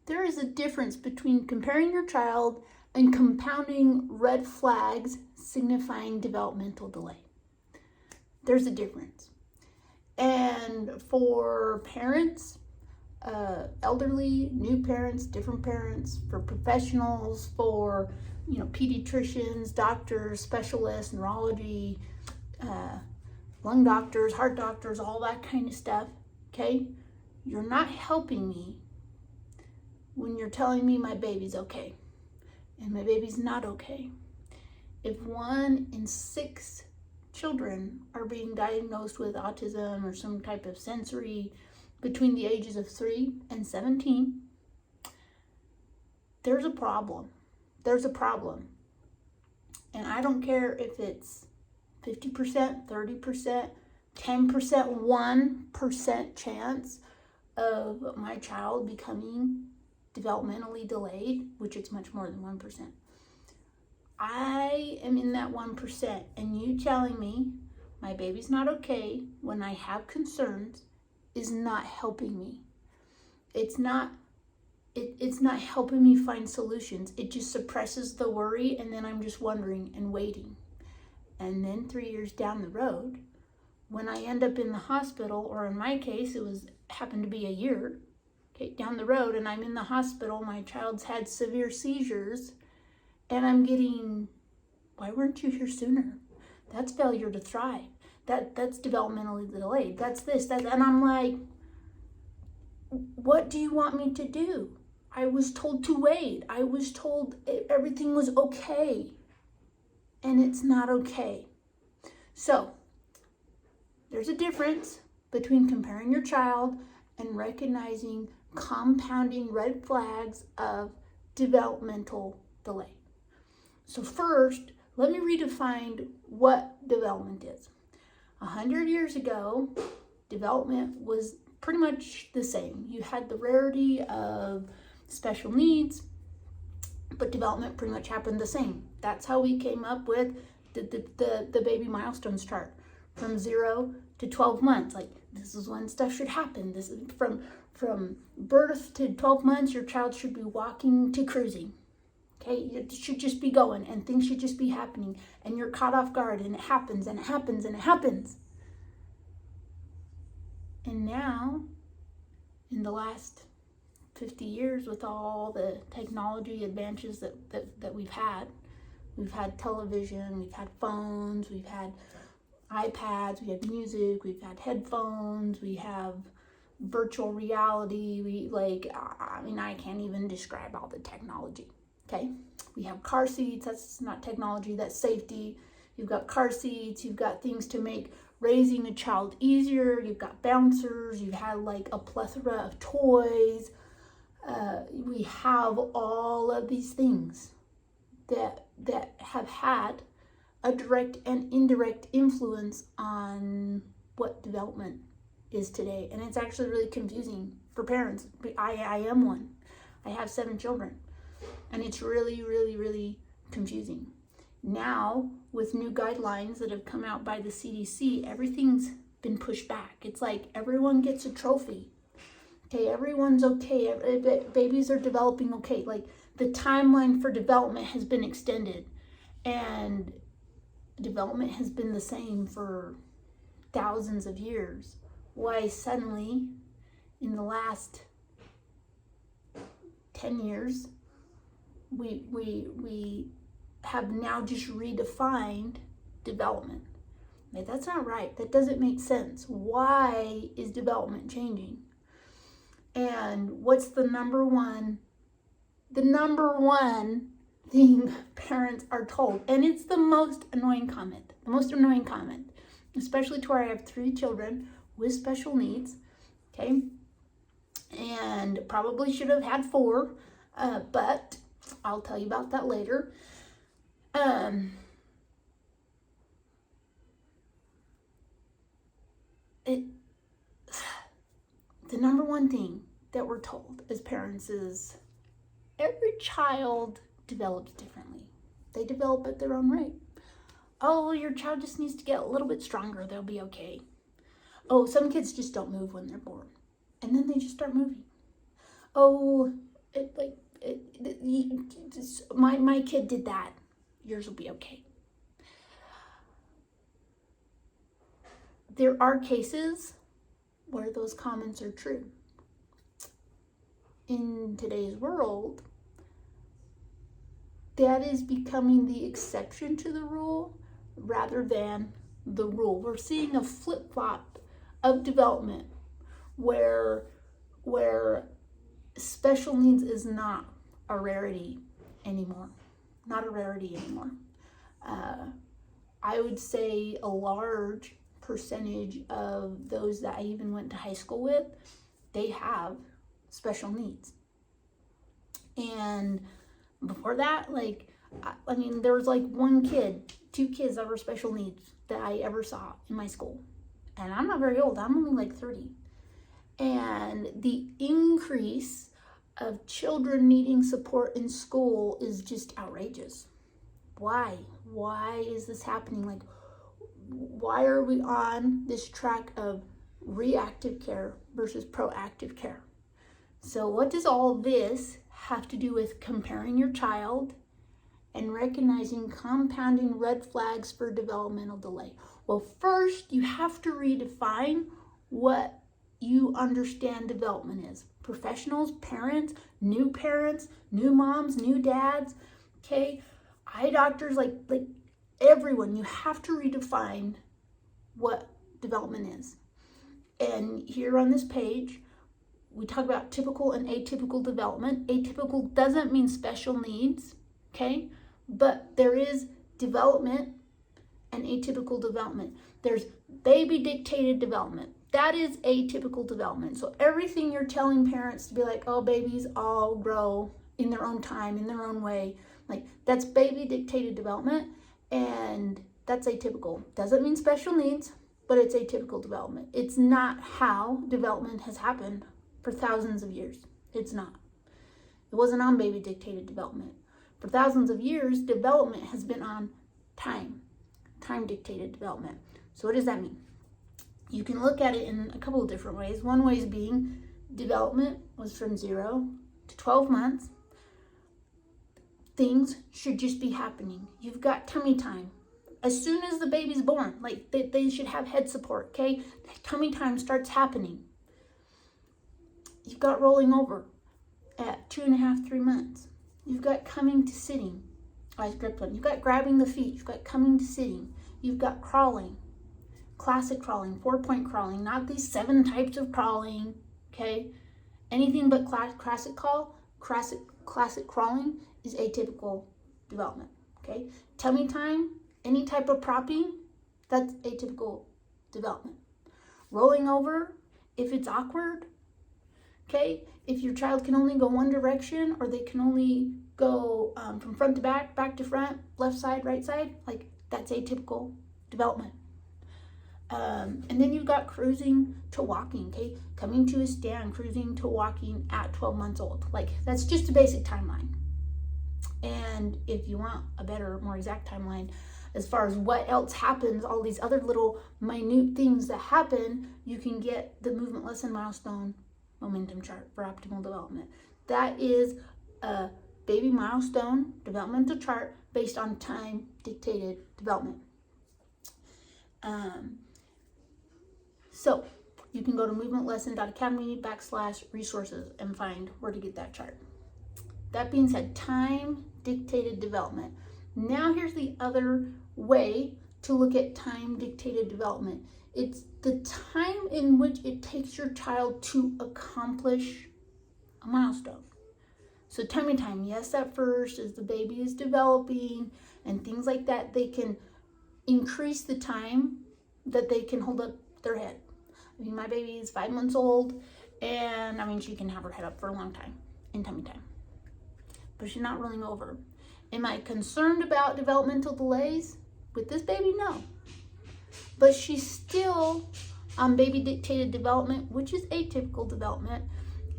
There is a difference between comparing your child and compounding red flags signifying developmental delay. There's a difference. And for parents, elderly, new parents, different parents, for professionals, for pediatricians, doctors, specialists, neurology, lung doctors, heart doctors, all that kind of stuff, okay? You're not helping me when you're telling me my baby's okay and my baby's not okay. If 1 in 6 children are being diagnosed with autism or some type of sensory between the ages of 3 and 17, there's a problem. There's a problem. And I don't care if it's 50%, 30%, 10%, 1% chance of my child becoming developmentally delayed, which it's much more than 1%. I am in that 1%, and you telling me my baby's not okay when I have concerns is not helping me. It's not helping me find solutions. It just suppresses the worry, and then I'm just wondering and waiting. And then 3 years down the road, when I end up in the hospital, or in my case, happened to be a year, down the road, and I'm in the hospital, my child's had severe seizures, and I'm getting, why weren't you here sooner? That's failure to thrive. That's developmentally delayed. That's this, that, and I'm like, what do you want me to do? I was told to wait. I was told everything was okay, and it's not okay. So, there's a difference between comparing your child and recognizing compounding red flags of developmental delay. So first, let me redefine what development is. 100 years ago, development was pretty much the same. You had the rarity of special needs, but development pretty much happened the same. That's how we came up with the baby milestones chart, from 0 to 12 months. Like, this is when stuff should happen. This is from birth to 12 months, your child should be walking to cruising. Okay, it should just be going, and things should just be happening, and you're caught off guard, and it happens, and it happens, and it happens. And now, in the last 50 years, with all the technology advances that we've had television, we've had phones, we've had iPads, we have music, we've had headphones, we have virtual reality, I can't even describe all the technology, okay? We have car seats, that's not technology, that's safety. You've got car seats, you've got things to make raising a child easier, you've got bouncers, you've had a plethora of toys. We have all of these things that have had a direct and indirect influence on what development is today. And it's actually really confusing for parents. I am one. I have 7 children. And it's really, really, really confusing. Now, with new guidelines that have come out by the CDC, everything's been pushed back. It's like everyone gets a trophy. Okay, everyone's okay. Babies are developing okay. Like, the timeline for development has been extended. And development has been the same for thousands of years. Why suddenly, in the last 10 years, we have now just redefined development. Like, that's not right. That doesn't make sense. Why is development changing? And what's the number one thing parents are told? And it's the most annoying comment. Especially to where I have 3 children with special needs, okay? And probably should have had 4, but I'll tell you about that later. The number one thing that we're told as parents is every child develops differently. They develop at their own rate. Oh, your child just needs to get a little bit stronger. They'll be okay. Oh, some kids just don't move when they're born. And then they just start moving. Oh, My kid did that. Yours will be okay. There are cases where those comments are true. In today's world, that is becoming the exception to the rule rather than the rule. We're seeing a flip-flop of development where special needs is not a rarity anymore. Not a rarity anymore. I would say a large percentage of those that I even went to high school with, they have special needs. And before that, I mean, there was like one kid, 2 kids that were special needs that I ever saw in my school. And I'm not very old, I'm only like 30. And the increase of children needing support in school is just outrageous. Why? Why is this happening? Like, why are we on this track of reactive care versus proactive care? So what does all this have to do with comparing your child and recognizing compounding red flags for developmental delay? Well, first, you have to redefine what you understand development is. Professionals, parents, new moms, new dads, okay? Eye doctors, like everyone, you have to redefine what development is. And here on this page, we talk about typical and atypical development. Atypical doesn't mean special needs, okay? But there is development and atypical development. There's baby-dictated development. That is atypical development. So everything you're telling parents to be like, oh, babies all grow in their own time, in their own way, like that's baby-dictated development, and that's atypical. Doesn't mean special needs, but it's atypical development. It's not how development has happened for thousands of years. It's not. It wasn't on baby-dictated development. For thousands of years, development has been on time-dictated development. So what does that mean? You can look at it in a couple of different ways. One way is being development was from 0 to 12 months. Things should just be happening. You've got tummy time. As soon as the baby's born, like they should have head support, okay? Tummy time starts happening. You've got rolling over at 2.5, 3 months. You've got coming to sitting. I skipped one. You've got grabbing the feet. You've got coming to sitting. You've got crawling. Classic crawling, 4-point crawling, not these 7 types of crawling, okay? Anything but classic crawling is atypical development, okay? Tummy time, any type of propping, that's atypical development. Rolling over, if it's awkward, okay? If your child can only go one direction, or they can only go from front to back, back to front, left side, right side, like that's atypical development. And then you've got cruising to walking, okay? Coming to a stand, cruising to walking at 12 months old. Like, that's just a basic timeline. And if you want a better, more exact timeline, as far as what else happens, all these other little minute things that happen, you can get the movement lesson milestone momentum chart for optimal development. That is a baby milestone developmental chart based on time-dictated development. So you can go to movementlesson.academy/resources and find where to get that chart. That being said, time-dictated development. Now here's the other way to look at time-dictated development. It's the time in which it takes your child to accomplish a milestone. So tummy time, yes, at first as the baby is developing and things like that, they can increase the time that they can hold up their head. I mean, my baby is 5 months old, and I mean, she can have her head up for a long time in tummy time, but she's not rolling over. Am I concerned about developmental delays with this baby? No. But she's still on baby-dictated development, which is atypical development,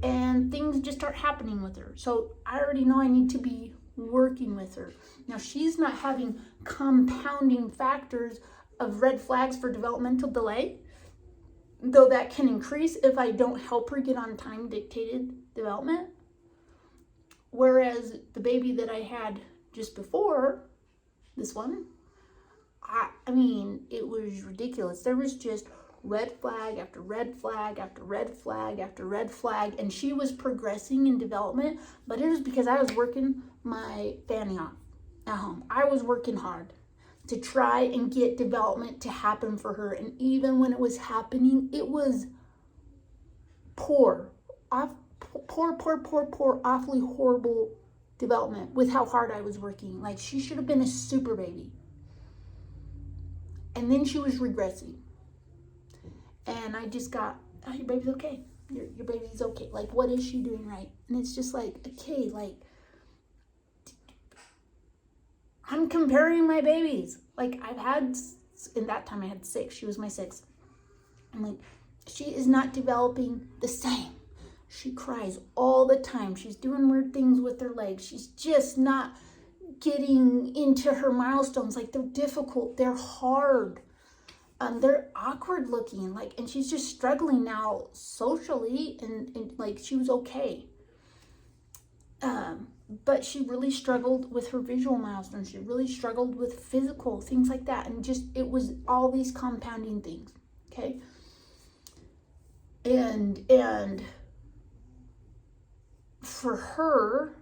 and things just start happening with her. So I already know I need to be working with her. Now, she's not having compounding factors of red flags for developmental delay, though that can increase if I don't help her get on time-dictated development. Whereas the baby that I had just before, this one, I mean, it was ridiculous. There was just red flag after red flag after red flag after red flag, and she was progressing in development, but it was because I was working my fanny off at home. I was working hard to try and get development to happen for her, and even when it was happening, it was poor, awfully horrible development with how hard I was working. Like, she should have been a super baby. And then she was regressing. And I just got, oh, your baby's okay. Your baby's okay. Like, what is she doing right? And it's just like, okay, like, I'm comparing my babies. Like, I've had, in that time I had 6. She was my 6th. I'm like, she is not developing the same. She cries all the time. She's doing weird things with her legs. She's just not getting into her milestones. Like, they're difficult. They're hard. They're awkward looking. Like, and she's just struggling now socially. And like, she was okay. But she really struggled with her visual milestones. She really struggled with physical things like that. And just, it was all these compounding things. Okay. And for her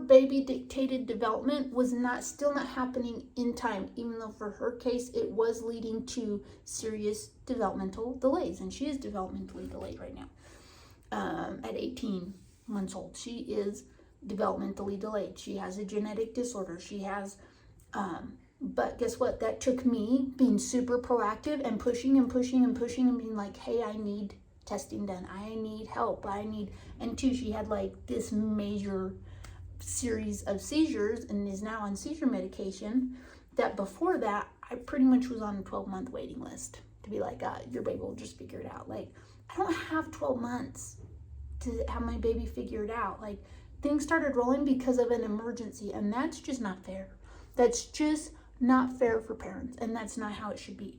baby dictated development was still not happening in time, even though for her case it was leading to serious developmental delays, and she is developmentally delayed right now. At 18 months old, she is developmentally delayed. She has a genetic disorder. She has, but guess what? That took me being super proactive and pushing and being like, hey, I need testing done. I need help. And 2, she had like this major series of seizures and is now on seizure medication, that before that, I pretty much was on a 12-month waiting list to be like, your baby will just figure it out. Like, I don't have 12 months to have my baby figure it out. Like, things started rolling because of an emergency, and that's just not fair. That's just not fair for parents, and that's not how it should be.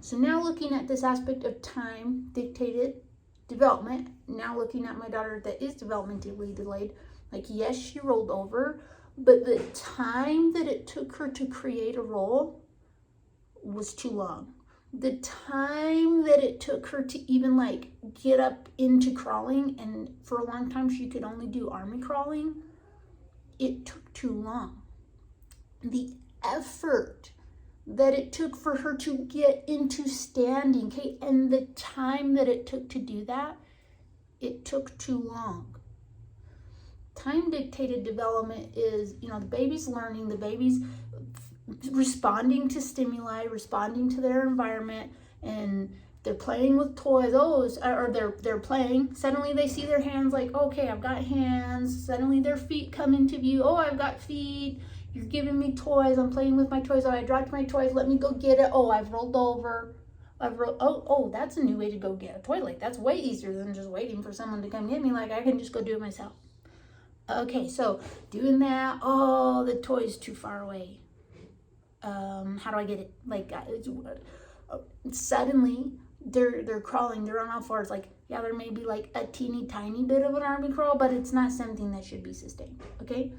So now looking at this aspect of time dictated development, now looking at my daughter that is developmentally delayed, like, yes, she rolled over, but the time that it took her to create a roll was too long. The time that it took her to even like get up into crawling, and for a long time she could only do army crawling, it took too long. The effort that it took for her to get into standing, okay, and the time that it took to do that, it took too long. Time dictated development is, the baby's learning, the baby's responding to stimuli, responding to their environment, and they're playing with toys, or they're playing. Suddenly they see their hands, like, okay, I've got hands. Suddenly their feet come into view. Oh, I've got feet. You're giving me toys. I'm playing with my toys. Oh, I dropped my toys. Let me go get it. Oh, I've rolled over. Oh, that's a new way to go get a toy. Like, that's way easier than just waiting for someone to come get me. Like, I can just go do it myself. Okay, so doing that. Oh, the toy's too far away. How do I get it? Like, suddenly they're crawling. They're on all fours. Like, yeah, there may be like a teeny tiny bit of an army crawl, but it's not something that should be sustained. Okay,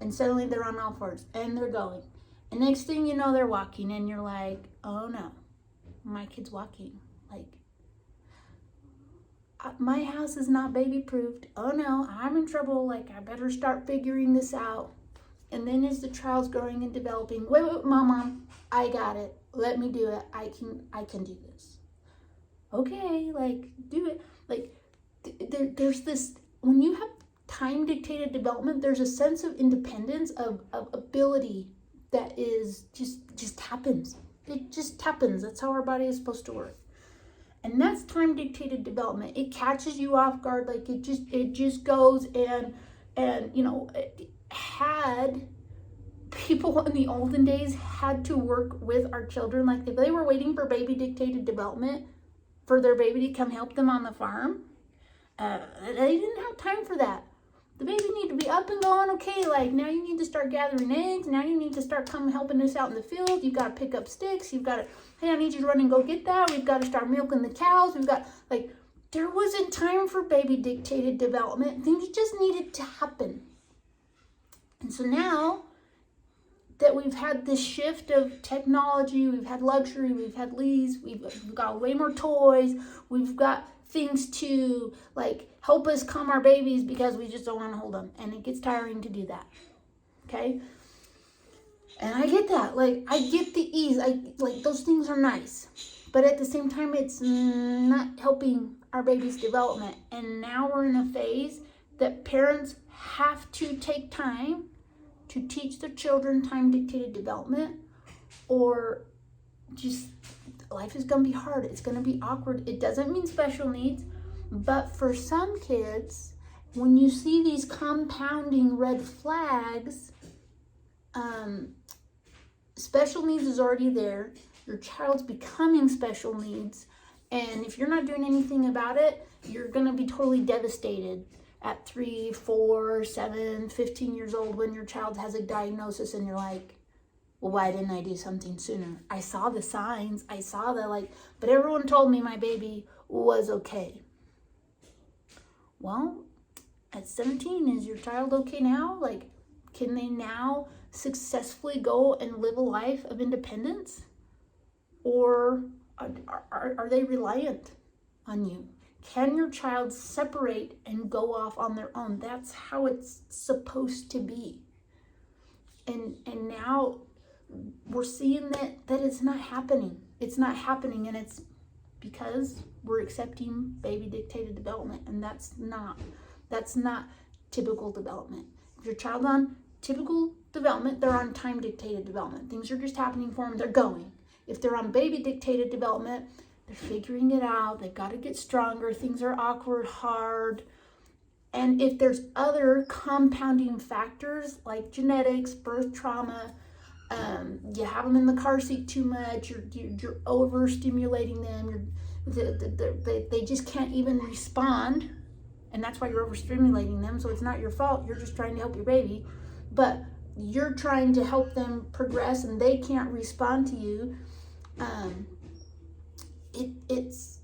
and suddenly they're on all fours and they're going. And next thing you know, they're walking, and you're like, oh no, my kid's walking. Like, my house is not baby proofed. Oh no, I'm in trouble. Like, I better start figuring this out. And then as the child's growing and developing, wait, mom, I got it. Let me do it. I can do this. Okay, like, do it. Like, there's this, when you have time dictated development, there's a sense of independence, of ability that is just happens. It just happens. That's how our body is supposed to work. And that's time dictated development. It catches you off guard. Like, it just goes, and had people in the olden days had to work with our children. Like, if they were waiting for baby dictated development for their baby to come help them on the farm, they didn't have time for that. The baby need to be up and going. Okay, like, now you need to start gathering eggs. Now you need to start helping us out in the field. You've got to pick up sticks. You've got to, hey, I need you to run and go get that. We've got to start milking the cows. We've got, like, there wasn't time for baby dictated development. Things just needed to happen. And so now that we've had this shift of technology, we've had luxury, we've had leads, we've got way more toys, we've got things to like help us calm our babies because we just don't want to hold them, and it gets tiring to do that. Okay? And I get that. Like, I get the ease. Like those things are nice, but at the same time, it's not helping our baby's development. And now we're in a phase that parents have to take time to teach their children time-dictated development, or just life is going to be hard. It's going to be awkward. It doesn't mean special needs, but for some kids, when you see these compounding red flags, special needs is already there. Your child's becoming special needs, and if you're not doing anything about it, you're going to be totally devastated at 3, 4, 7, 15 years old when your child has a diagnosis and you're like, well, why didn't I do something sooner? I saw the signs. I saw the but everyone told me my baby was okay. Well, at 17, is your child okay now? Like, can they now successfully go and live a life of independence? Or are they reliant on you? Can your child separate and go off on their own? That's how it's supposed to be. And now we're seeing that it's not happening. It's not happening, and it's because we're accepting baby dictated development, and that's not typical development. If your child's on typical development, they're on time dictated development. Things are just happening for them, they're going. If they're on baby dictated development, they're figuring it out. They've got to get stronger. Things are awkward, hard. And if there's other compounding factors like genetics, birth trauma, you have them in the car seat too much, you're overstimulating them, they just can't even respond. And that's why you're overstimulating them. So it's not your fault. You're just trying to help your baby. But you're trying to help them progress and they can't respond to you. It's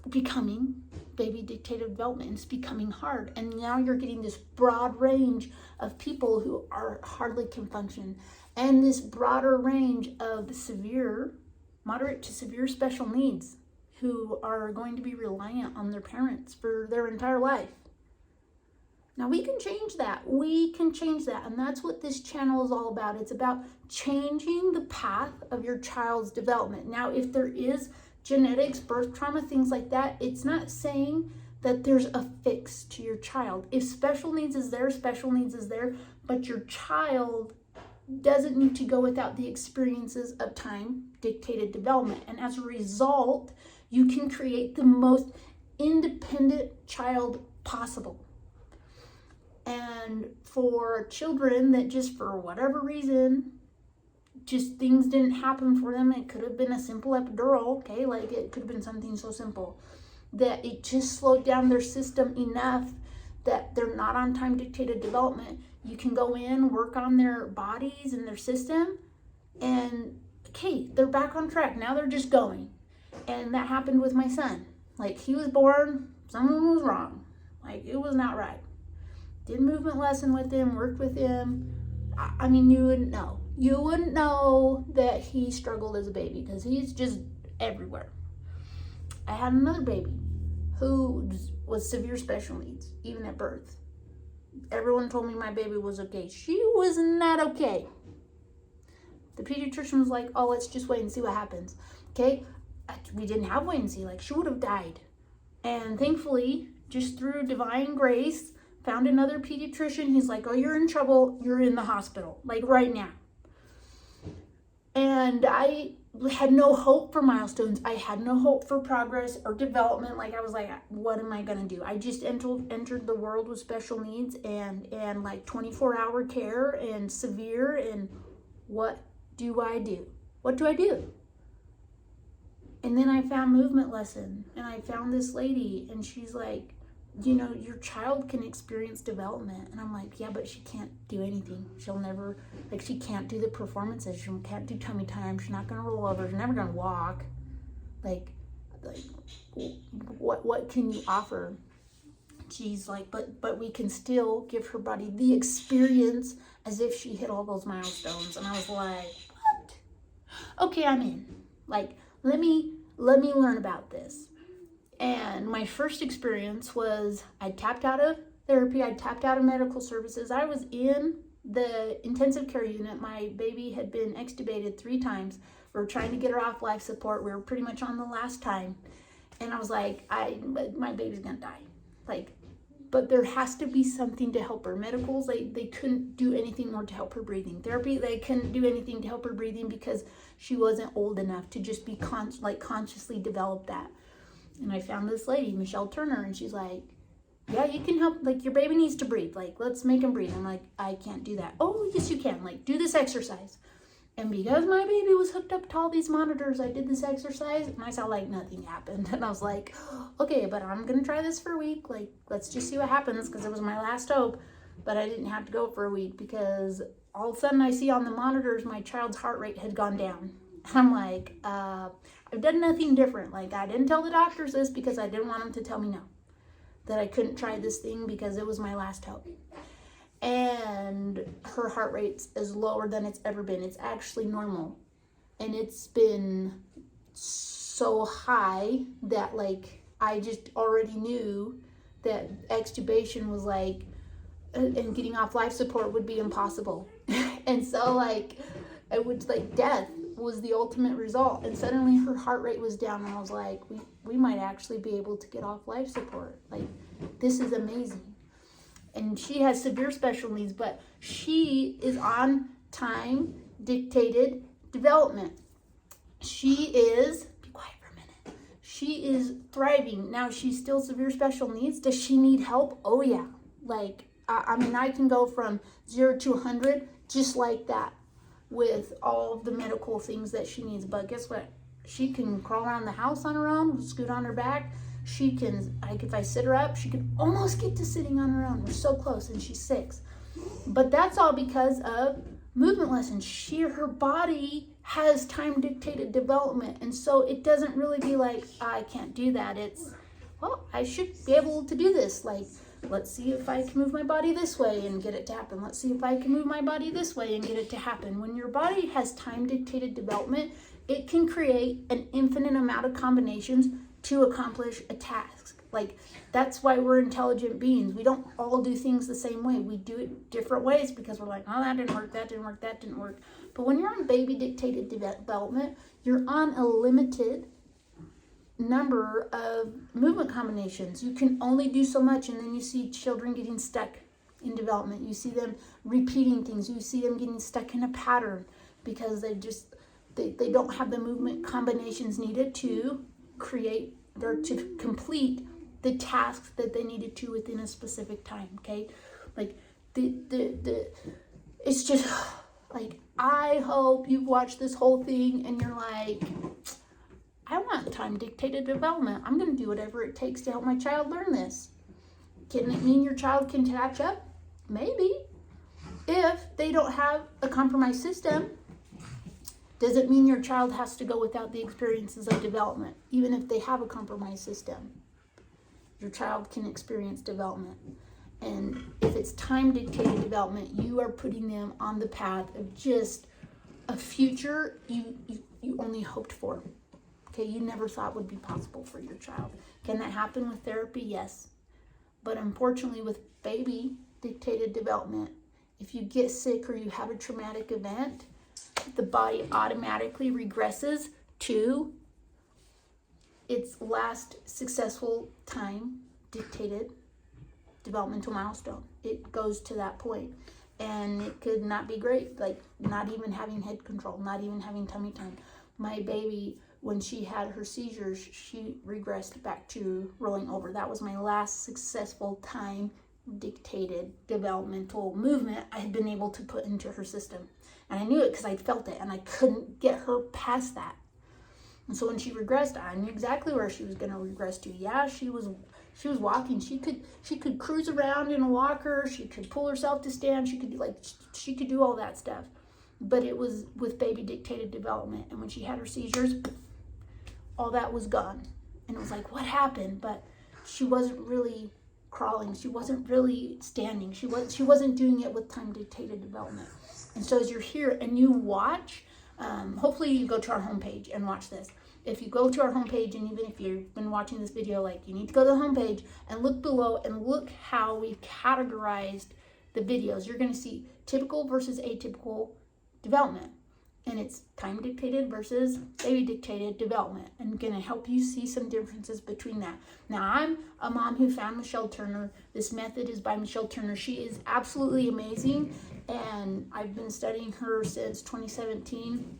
becoming baby dictated development. It's becoming hard. And now you're getting this broad range of people who hardly can function. And this broader range of severe, moderate to severe special needs who are going to be reliant on their parents for their entire life. Now we can change that. We can change that. And that's what this channel is all about. It's about changing the path of your child's development. Now, if there is genetics, birth trauma, things like that, it's not saying that there's a fix to your child. If special needs is there, special needs is there, but your child doesn't need to go without the experiences of time dictated development. And as a result, you can create the most independent child possible. And for children that just for whatever reason, just things didn't happen for them, it could have been a simple epidural, okay? Like it could have been something so simple that it just slowed down their system enough that they're not on time dictated development. You can go in, work on their bodies and their system, and okay, they're back on track. Now they're just going. And that happened with my son. Like, he was born, something was wrong. Like, it was not right. Did movement lesson with him, worked with him. I mean, you wouldn't know. You wouldn't know that he struggled as a baby because he's just everywhere. I had another baby who was severe special needs, even at birth. Everyone told me my baby was okay. She was not okay. The pediatrician was like, oh, let's just wait and see what happens. Okay, we didn't have wait and see. Like, she would have died. And thankfully, just through divine grace, found another pediatrician. He's like, oh, you're in trouble. You're in the hospital, like right now. And I had no hope for milestones. I had no hope for progress or development. Like, I was like, what am I going to do? I just entered the world with special needs and like 24-hour care and severe. And what do I do? What do I do? And then I found movement lesson, and I found this lady, and she's like, you know, your child can experience development. And I'm like, yeah, but she can't do anything. She'll never, like, she can't do the performances. She can't do tummy time. She's not going to roll over. She's never going to walk. Like, what can you offer? She's like, but we can still give her body the experience as if she hit all those milestones. And I was like, what? Okay, I'm in. Like, let me learn about this. And my first experience was I tapped out of therapy. I tapped out of medical services. I was in the intensive care unit. My baby had been extubated 3 times. We were trying to get her off life support. We were pretty much on the last time. And I was like, my baby's gonna die. Like, but there has to be something to help her. Medicals, they couldn't do anything more to help her breathing. Therapy, they couldn't do anything to help her breathing because she wasn't old enough to just be consciously develop that. And I found this lady, Michelle Turner, and she's like, yeah, you can help, like, your baby needs to breathe. Like, let's make him breathe. I'm like, I can't do that. Oh, yes, you can. Like, do this exercise. And because my baby was hooked up to all these monitors, I did this exercise, and I saw, like, nothing happened. And I was like, okay, but I'm going to try this for a week. Like, let's just see what happens, because it was my last hope. But I didn't have to go for a week, because all of a sudden I see on the monitors my child's heart rate had gone down. And I'm like, I've done nothing different. Like, I didn't tell the doctors this because I didn't want them to tell me no, that I couldn't try this thing because it was my last hope. And her heart rate is lower than it's ever been. It's actually normal. And it's been so high that, like, I just already knew that extubation was like, and getting off life support would be impossible. And so, like, it would, like, death was the ultimate result. And suddenly her heart rate was down, and I was like, we might actually be able to get off life support. Like, this is amazing. And she has severe special needs, but she is on time dictated development. She is, be quiet for a minute. She is thriving. Now, she's still severe special needs. Does she need help? Oh yeah. Like, I mean, I can go from 0 to 100 just like that with all of the medical things that she needs. But guess what? She can crawl around the house on her own, scoot on her back. She can, like, if I sit her up, she can almost get to sitting on her own. We're so close, and she's 6. But that's all because of movement lessons. Her body has time-dictated development. And so it doesn't really be like, I can't do that. It's, well, I should be able to do this. Like, let's see if I can move my body this way and get it to happen. Let's see if I can move my body this way and get it to happen. When your body has time-dictated development, it can create an infinite amount of combinations to accomplish a task. Like, that's why we're intelligent beings. We don't all do things the same way. We do it different ways because we're like, oh, that didn't work, that didn't work, that didn't work. But when you're on baby-dictated development, you're on a limited number of movement combinations. You can only do so much, and then you see children getting stuck in development. You see them repeating things. You see them getting stuck in a pattern because they don't have the movement combinations needed to create or to complete the tasks that they needed to within a specific time. Okay, like it's just like, I hope you've watched this whole thing and you're like, I want time dictated development. I'm going to do whatever it takes to help my child learn this. Can it mean your child can catch up? Maybe. If they don't have a compromised system, does it mean your child has to go without the experiences of development? Even if they have a compromised system, your child can experience development. And if it's time-dictated development, you are putting them on the path of just a future you only hoped for. Okay, you never thought would be possible for your child. Can that happen with therapy? Yes. But unfortunately, with baby-dictated development, if you get sick or you have a traumatic event, the body automatically regresses to its last successful time dictated developmental milestone. It goes to that point, and it could not be great. Like, not even having head control, not even having tummy time. My baby, when she had her seizures, she regressed back to rolling over. That was my last successful time dictated developmental movement I had been able to put into her system. And I knew it because I felt it, and I couldn't get her past that. And so when she regressed, I knew exactly where she was going to regress to. Yeah, she was walking. She could cruise around in a walker. She could pull herself to stand. She could do all that stuff. But it was with baby dictated development. And when she had her seizures, all that was gone. And it was like, what happened? But she wasn't really crawling. She wasn't really standing. She wasn't doing it with time-dictated development. And so as you're here and you watch, hopefully you go to our homepage and watch this. If you go to our homepage, and even if you've been watching this video, like, you need to go to the homepage and look below and look how we've categorized the videos. You're going to see typical versus atypical development. And it's time-dictated versus baby-dictated development, and going to help you see some differences between that. Now, I'm a mom who found Michelle Turner. This method is by Michelle Turner. She is absolutely amazing, and I've been studying her since 2017,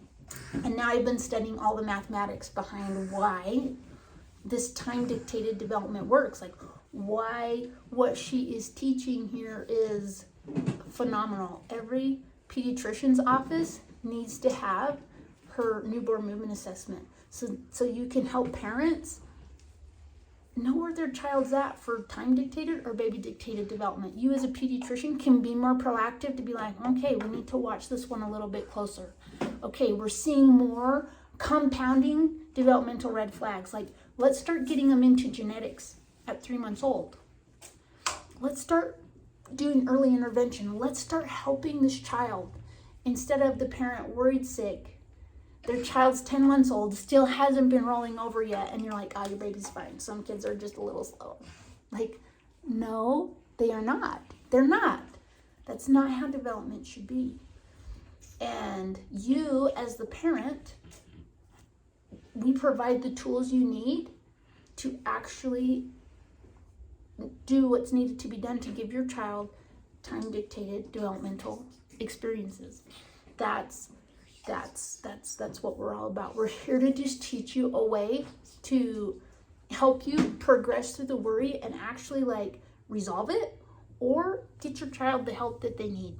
and now I've been studying all the mathematics behind why this time-dictated development works. Like, why what she is teaching here is phenomenal. Every pediatrician's office needs to have her newborn movement assessment, so you can help parents know where their child's at for time dictated or baby dictated development. You as a pediatrician can be more proactive to be like, okay, we need to watch this one a little bit closer. Okay, we're seeing more compounding developmental red flags. Like, let's start getting them into genetics at 3 months old. Let's start doing early intervention. Let's start helping this child. Instead of the parent worried sick, their child's 10 months old, still hasn't been rolling over yet, and you're like, oh, your baby's fine. Some kids are just a little slow. Like, no, they are not. They're not. That's not how development should be. And you, as the parent, we provide the tools you need to actually do what's needed to be done to give your child time-dictated developmental experiences. That's what we're all about. We're here to just teach you a way to help you progress through the worry and actually like resolve it, or get your child the help that they need.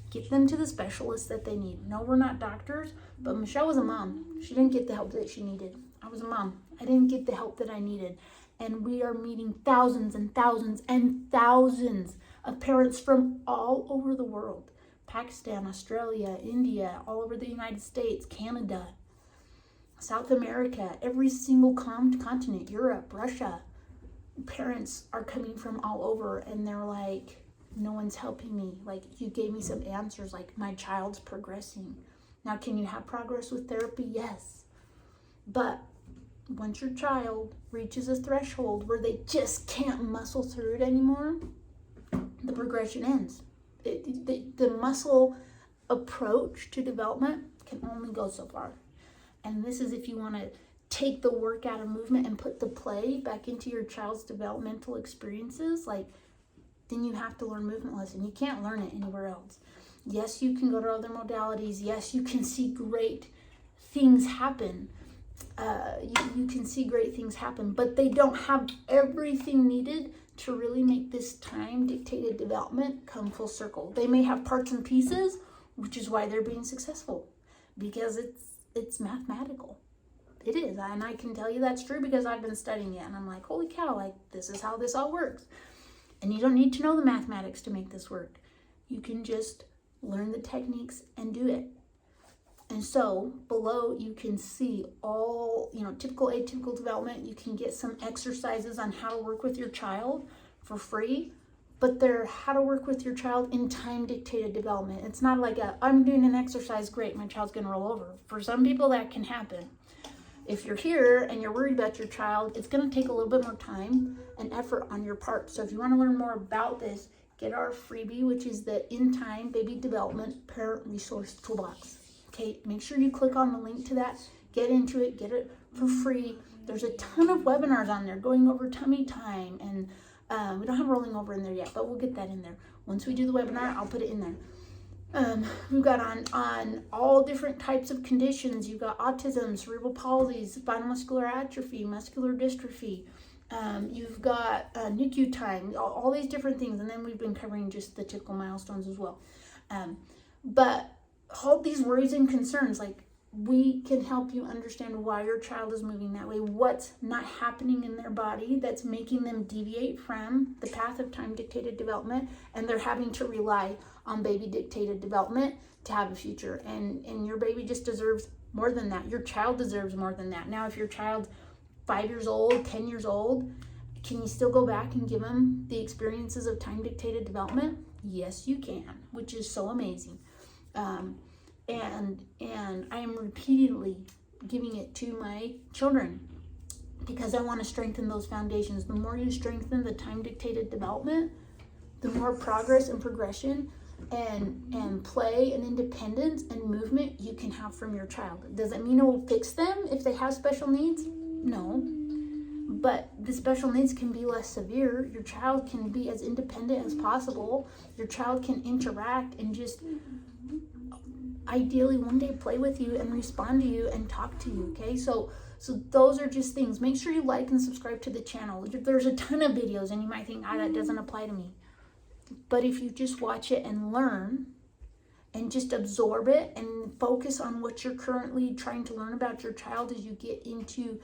Get them to the specialists that they need. No, we're not doctors, but Michelle was a mom. She didn't get the help that she needed. I was a mom. I didn't get the help that I needed. And we are meeting thousands and thousands and thousands of parents from all over the world. Pakistan, Australia, India, all over the United States, Canada, South America, every single continent, Europe, Russia. Parents are coming from all over, and they're like, no one's helping me. Like, you gave me some answers, like, my child's progressing. Now, can you have progress with therapy? Yes. But once your child reaches a threshold where they just can't muscle through it anymore, the progression ends. The muscle approach to development can only go so far. And this is if you want to take the work out of movement and put the play back into your child's developmental experiences, like, then you have to learn movement lesson. You can't learn it anywhere else. Yes, you can go to other modalities. Yes, you can see great things happen. You can see great things happen, but they don't have everything needed to really make this time-dictated development come full circle. They may have parts and pieces, which is why they're being successful, because it's mathematical. It is, and I can tell you that's true because I've been studying it, and I'm like, holy cow, like, this is how this all works. And you don't need to know the mathematics to make this work. You can just learn the techniques and do it. And so below you can see all, typical, atypical development. You can get some exercises on how to work with your child for free, but they're how to work with your child in time-dictated development. It's not like I'm doing an exercise, great, my child's gonna roll over. For some people that can happen. If you're here and you're worried about your child, it's gonna take a little bit more time and effort on your part. So if you wanna learn more about this, get our freebie, which is the In Time Baby Development Parent Resource Toolbox. Okay, make sure you click on the link to that, get into it, get it for free. There's a ton of webinars on there going over tummy time, and we don't have rolling over in there yet, but we'll get that in there. Once we do the webinar, I'll put it in there. We've got on all different types of conditions. You've got autism, cerebral palsy, spinal muscular atrophy, muscular dystrophy. You've got NICU time, all these different things. And then we've been covering just the typical milestones as well. But all these worries and concerns, like, we can help you understand why your child is moving that way, what's not happening in their body that's making them deviate from the path of time-dictated development, and they're having to rely on baby-dictated development to have a future. And your baby just deserves more than that. Your child deserves more than that. Now, if your child's 5 years old, 10 years old, can you still go back and give them the experiences of time-dictated development? Yes, you can, which is so amazing. And I am repeatedly giving it to my children because I want to strengthen those foundations. The more you strengthen the time-dictated development, the more progress and progression and play and independence and movement you can have from your child. Does it mean it will fix them if they have special needs? No. But the special needs can be less severe. Your child can be as independent as possible. Your child can interact and just ideally one day play with you and respond to you and talk to you, okay? So those are just things. Make sure you like and subscribe to the channel. There's a ton of videos and you might think, that doesn't apply to me. But if you just watch it and learn and just absorb it and focus on what you're currently trying to learn about your child as you get into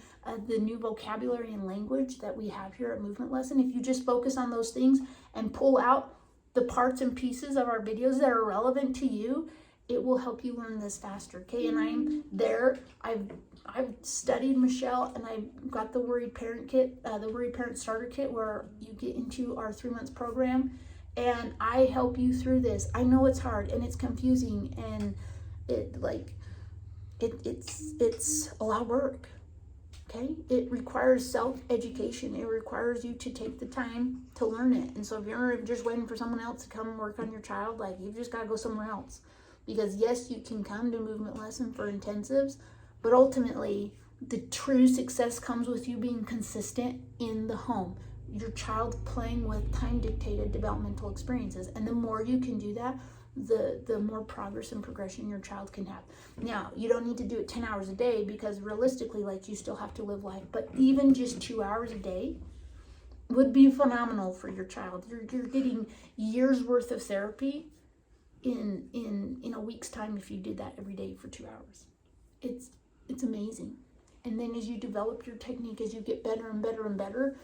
the new vocabulary and language that we have here at Movement Lesson, if you just focus on those things and pull out the parts and pieces of our videos that are relevant to you, it will help you learn this faster, okay? And I'm there. I've studied Michelle, and I've got the Worried Parent Kit, the Worried Parent Starter Kit, where you get into our 3 months program, and I help you through this. I know it's hard and it's confusing, and it's a lot of work, okay? It requires self-education. It requires you to take the time to learn it. And so if you're just waiting for someone else to come and work on your child, you've just got to go somewhere else. Because yes, you can come to Movement Lesson for intensives, but ultimately the true success comes with you being consistent in the home. Your child playing with time-dictated developmental experiences. And the more you can do that, the more progress and progression your child can have. Now, you don't need to do it 10 hours a day because realistically, you still have to live life. But even just 2 hours a day would be phenomenal for your child. You're getting years worth of therapy in a week's time if you did that every day for 2 hours. It's amazing. And then as you develop your technique, as you get better and better and better,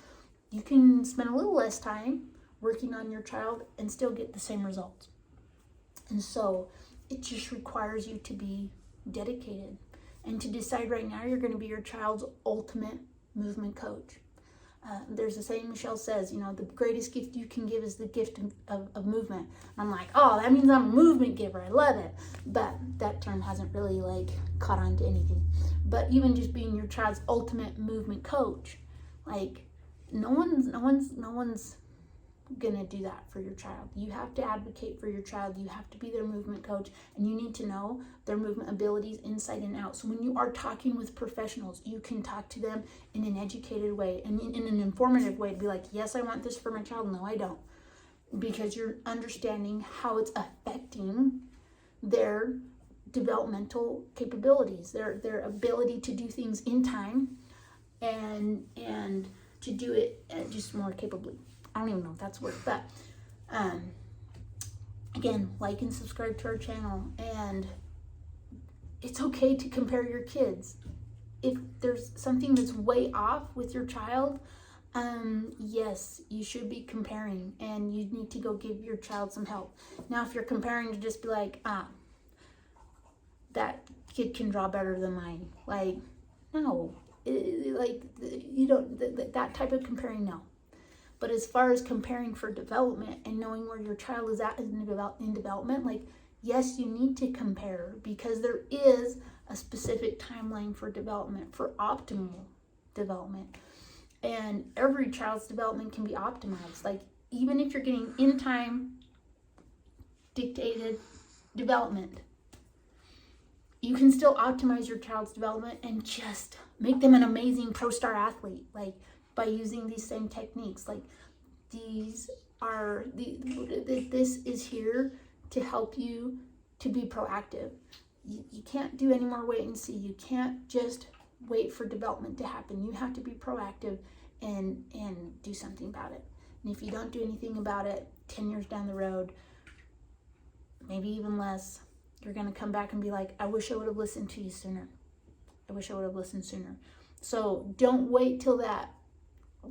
you can spend a little less time working on your child and still get the same results. And so it just requires you to be dedicated and to decide right now you're going to be your child's ultimate movement coach. There's a saying Michelle says, the greatest gift you can give is the gift of movement. And I'm like, that means I'm a movement giver. I love it. But that term hasn't really caught on to anything. But even just being your child's ultimate movement coach, no one's gonna do that for your child. You have to advocate for your child. You have to be their movement coach, and you need to know their movement abilities inside and out. So when you are talking with professionals, you can talk to them in an educated way and in an informative way to be like, yes, I want this for my child. No, I don't. Because you're understanding how it's affecting their developmental capabilities, their ability to do things in time and to do it just more capably. I don't even know if that's a word, but again, like and subscribe to our channel. And it's okay to compare your kids. If there's something that's way off with your child, yes, you should be comparing, and you need to go give your child some help. Now, if you're comparing to just be like, that kid can draw better than mine, no, you don't, that type of comparing, no. But as far as comparing for development and knowing where your child is at in development, yes, you need to compare because there is a specific timeline for development, for optimal development. And every child's development can be optimized. Even if you're getting in time dictated development, you can still optimize your child's development and just make them an amazing pro star athlete. By using these same techniques. This is here to help you to be proactive. You can't do any more wait and see. You can't just wait for development to happen. You have to be proactive and do something about it. And if you don't do anything about it, 10 years down the road, maybe even less, you're going to come back and be like, I wish I would have listened to you sooner. I wish I would have listened sooner. So don't wait till that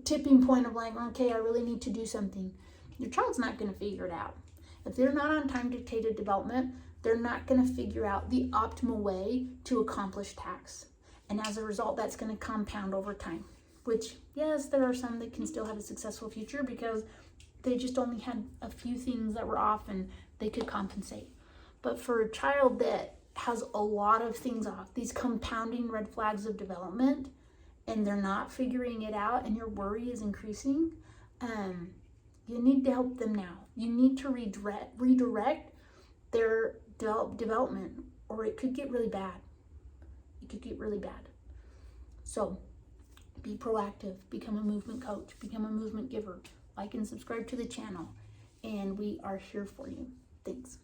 tipping point of okay, I really need to do something. Your child's not going to figure it out. If they're not on time-dictated development, they're not going to figure out the optimal way to accomplish tasks. And as a result, that's going to compound over time. which, yes, there are some that can still have a successful future because they just only had a few things that were off and they could compensate. But for a child that has a lot of things off, these compounding red flags of development, and they're not figuring it out and your worry is increasing, you need to help them now. You need to redirect their development, or it could get really bad. It could get really bad. So be proactive, become a movement coach, become a movement giver, like and subscribe to the channel, and we are here for you. Thanks.